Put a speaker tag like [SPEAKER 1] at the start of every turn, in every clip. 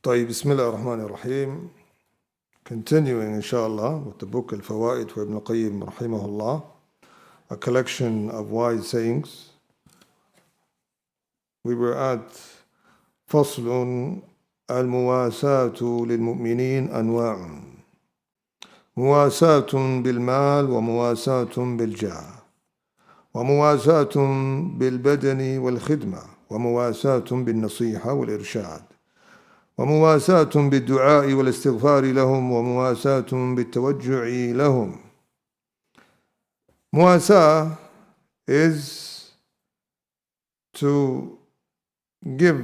[SPEAKER 1] طيب بسم الله الرحمن الرحيم. Continuing inshallah with the book Al-Fawa'id for Ibn Qayyim rahimahullah, a collection of wise sayings. We were at فصل المواساة للمؤمنين أنواع مواساة بالمال ومواساة بالجاه ومواساة بالبدن والخدمة ومواساة بالنصيحة والإرشاد ومواساة بالدعاء والاستغفار لهم ومواساة بالتوجع لهم. Muwasa is to give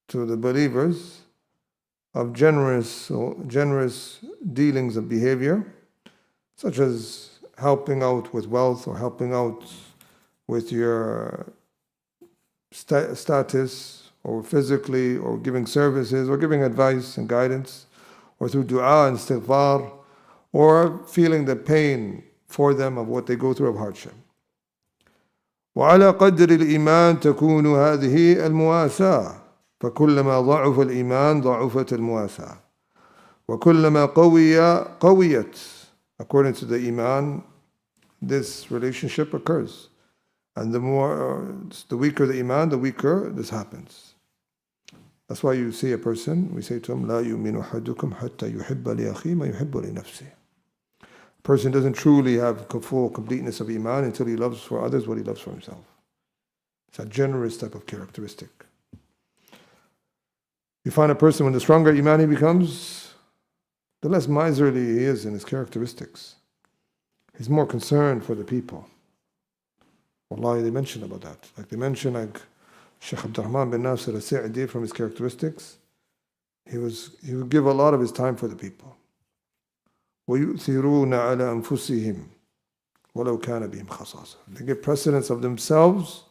[SPEAKER 1] to the believers of generous dealings of behavior, such as helping out with wealth or helping out with your status, or physically, or giving services, or giving advice and guidance, or through dua and istighfar, or feeling the pain for them of what they go through of hardship. وعلى قدر الإيمان تكون هذه المواساة، فكلما ضعف الإيمان ضعفت المواساة، وكلما قويت. According to the Iman, this relationship occurs. And the weaker the Iman, the weaker this happens. That's why you see a person, we say to him, لا يؤمن أحدكم حتى يحب لأخيه ما يحب لنفسه. A person doesn't truly have full completeness of Iman until he loves for others what he loves for himself. It's a generous type of characteristic. You find a person, when the stronger Iman he becomes, the less miserly he is in his characteristics. He's more concerned for the people. Wallahi, they mention about that. Like they mention, like Shaykh Abdurrahman bin Nasir al-Sa'di, from his characteristics, he would give a lot of his time for the people. وَيُؤْثِرُونَ عَلَى أَنفُسِهِمْ وَلَوْ كَانَ بِهِمْ خَصَاصَةٌ. They give precedence of themselves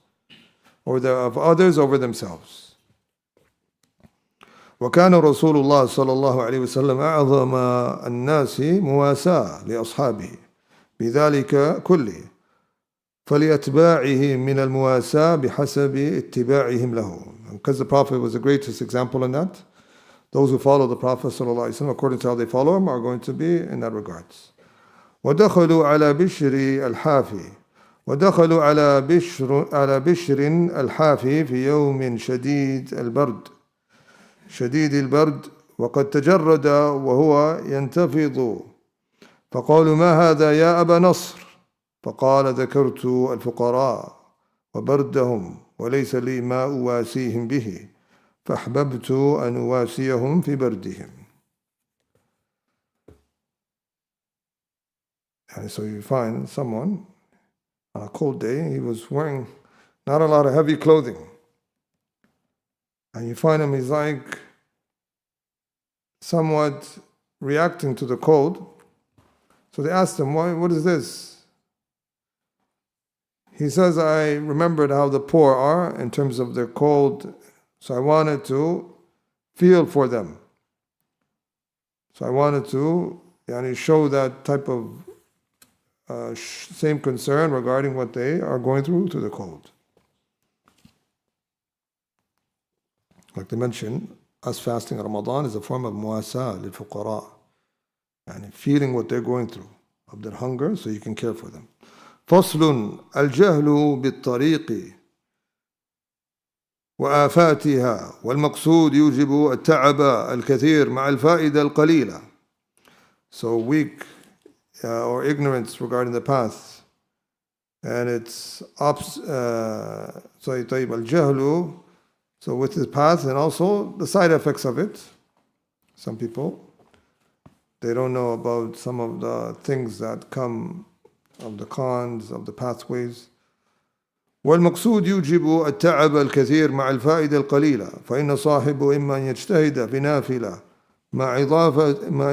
[SPEAKER 1] or of others over themselves. وكان رسول الله صلى الله عليه وسلم أعظم الناس مواساة لأصحابه بذلك كله فلأتباعه من المواساة بحسب اتباعهم له. Because the Prophet was the greatest example in that, those who follow the Prophet ﷺ according to how they follow him are going to be in that regards. ودخلوا على بشر الحافي ودخلوا على بشر الحافي في يوم شديد البرد وقد تجرد وهو ينتفض فقالوا ما هذا يا أبا نصر؟ فقال ذكرت الفقراء وبردهم وليس لي ما أواسيهم به فأحببت أن أواسيهم في بردهم. And so you find someone on a cold day, he was wearing not a lot of heavy clothing. And you find him, he's like somewhat reacting to the cold. So they asked him, what is this? He says, I remembered how the poor are in terms of their cold, so I wanted to feel for them. So I wanted to show that type of same concern regarding what they are going through the cold. Like they mentioned, us fasting Ramadan is a form of muwasa lil fuqara, and feeling what they're going through of their hunger, so you can care for them. فصل الجهل بالطريق وآفاتها والمقصود يوجب التعب الكثير مع الفائدة القليلة. So weak or ignorance regarding the path and its طيب الجهل, so with the path and also the side effects of it. Some people, they don't know about some of the things that come of the cons of the pathways. والمقصود يوجب التعب الكثير مع الفائدة القليلة فإن صاحبه إما أن يجتهد في نافلة مع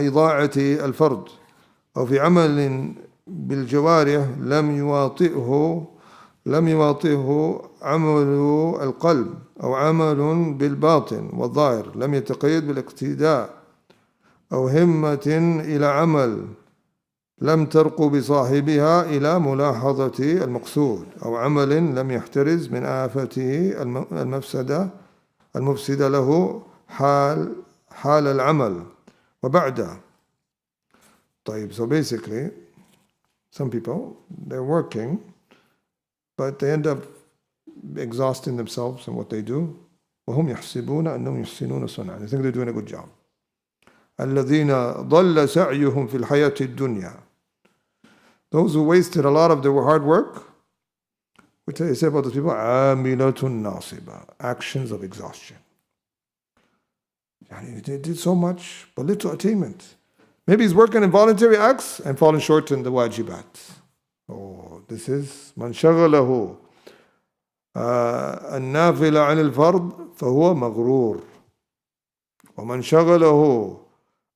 [SPEAKER 1] إضاعة الفرض أو في عمل بالجوارح لم يواطئه عمل القلب أو عمل بالباطن والظاهر لم يتقيد بالاقتداء أو همة إلى عمل لم ترق بصاحبها إلى ملاحظة المقصود أو عمل لم يحترز من آفته المفسدة له حال العمل وبعده. طيب, so basically, some people, they're working, but they end up exhausting themselves in what they do. وهم يحسبون أنهم يحسنون صنعا. They think they're doing a good job. الذين ضل سعيهم في الحياة الدنيا. Those who wasted a lot of their hard work, what do they say about those people? عاملة ناصبة. Actions of exhaustion. They did so much, but little attainment. Maybe he's working in voluntary acts and falling short in the wajibat. Oh, this is من شغله النافلة عن الفرض فهو مغرور. ومن شغله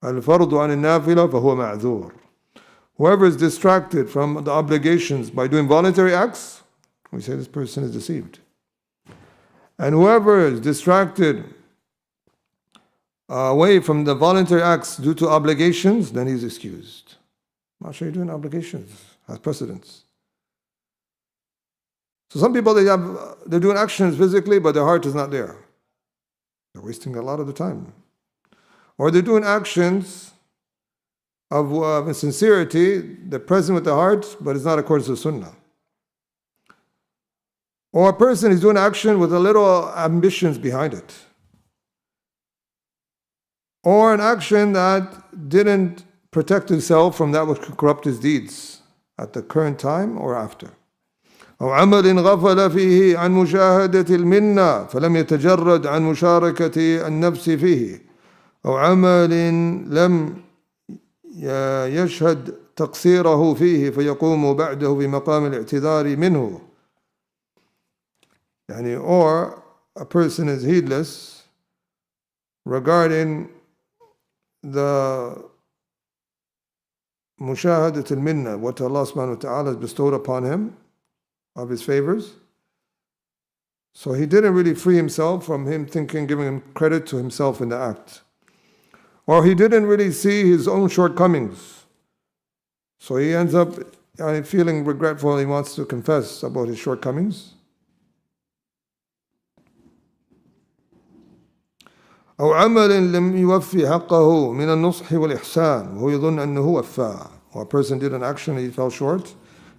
[SPEAKER 1] الفرض عن النافلة فهو معذور. Whoever is distracted from the obligations by doing voluntary acts, we say this person is deceived. And whoever is distracted away from the voluntary acts due to obligations, then he's excused. I'm sure you're doing obligations, has precedence. So some people, they're doing actions physically, but their heart is not there. They're wasting a lot of the time. Or they're doing actions of sincerity, they're present with the heart, but it's not according to the sunnah. Or a person is doing action with a little ambitions behind it. Or an action that didn't protect himself from that which could corrupt his deeds at the current time or after. أو عمل غفل فيه عن مشاهدة المنة فلم يتجرد عن مشاركة النفس فيه. أو عمل لم يشهد تقصيره فيه فيقوم بعده بمقام الاعتذار منه. Or a person is heedless regarding the mushahadat al-minna, what Allah subhanahu wa ta'ala has bestowed upon him of his favors. So he didn't really free himself from him thinking, giving him credit to himself in the act. Or he didn't really see his own shortcomings. So he ends up feeling regretful, he wants to confess about his shortcomings. أو عمل لم يوفي حقه من النصح والإحسان وهو يظن أنه وفاه. Or a person did an action and he fell short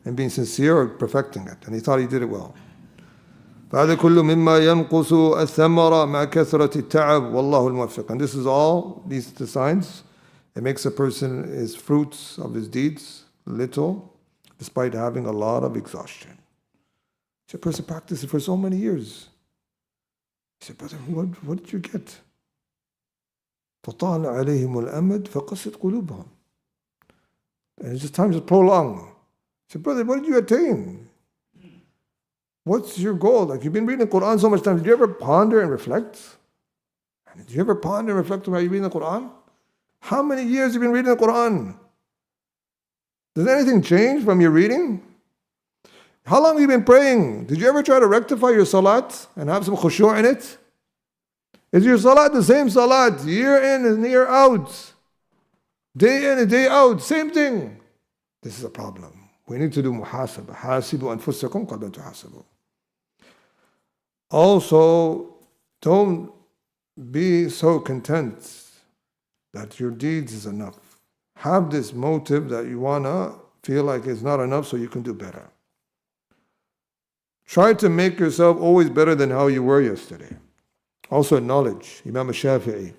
[SPEAKER 1] in being sincere or perfecting it, and he thought he did it well. فهذا كل مما ينقص الثمرة مع كثرة التعب والله الموفق. And this is all, these the signs, it makes a person his fruits of his deeds little, despite having a lot of exhaustion. So a person practiced it for so many years. He said, brother, what did you get? فطال عليهم الأمد فقست قلوبهم. And it's just time to prolong. I said, brother, what did you attain? What's your goal? Like, you've been reading the Quran so much time. Did you ever ponder and reflect? Did you ever ponder and reflect on how you read the Quran? How many years have you been reading the Quran? Does anything change from your reading? How long have you been praying? Did you ever try to rectify your salat and have some khushu' in it? Is your salat the same salat, year in and year out? Day in and day out, same thing. This is a problem. We need to do muhasabah. حاسبوا أنفسكم قبل أن تحاسبوا. Also, don't be so content that your deeds is enough. Have this motive that you want to feel like it's not enough so you can do better. Try to make yourself always better than how you were yesterday. Also knowledge. Imam al-Shafi'i,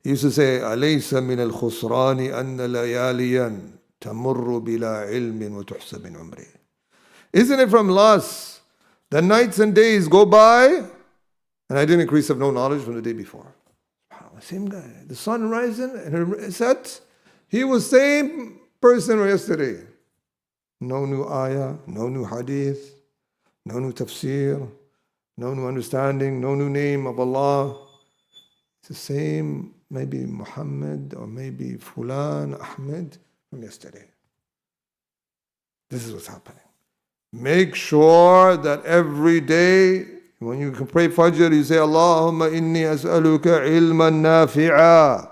[SPEAKER 1] he used to say, أليس من الخسران أن لياليا تمر بلا علم وتحسب من عمري. Isn't it from loss that nights and days go by and I didn't increase of no knowledge from the day before? Same guy. The sun rising and it set, he was same person yesterday. No new ayah, no new hadith, no new tafsir, no new understanding, no new name of Allah. It's the same, maybe Muhammad or maybe Fulan, Ahmed from yesterday. This is what's happening. Make sure that every day, when you can pray Fajr, you say, Allahumma inni as'aluka ilman nafi'a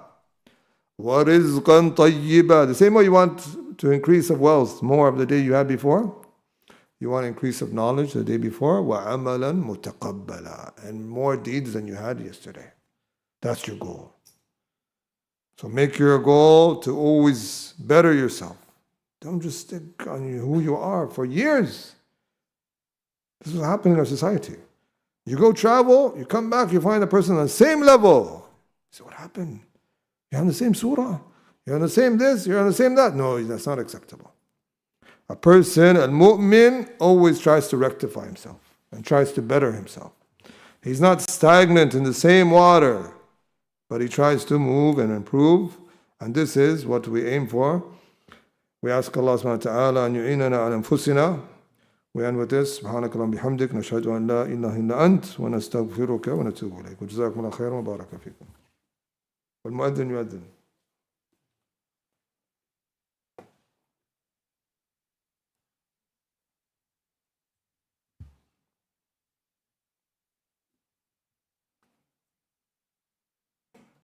[SPEAKER 1] wa rizqan tayyiba. The same way you want to increase of wealth more of the day you had before, you want increase of knowledge the day before, وَعَمَلًا مُتَقَبَّلًا, and more deeds than you had yesterday. That's your goal. So make your goal to always better yourself. Don't just stick on who you are for years. This is what happens in our society. You go travel, you come back, you find a person on the same level. You say, what happened? You're on the same surah. You're on the same this, you're on the same that. No, that's not acceptable. A person, al-mu'min, always tries to rectify himself and tries to better himself. He's not stagnant in the same water, but he tries to move and improve. And this is what we aim for. We ask Allah subhanahu wa ta'ala an yu'inana ala anfusina. We end with this. سبحانك اللهم بحمدك نشهد أن لا إله إلا أنت ونستغفرك ونتوب إليك وجزاكم الله خيرا وبارك فيكم. والمؤذن يؤذن.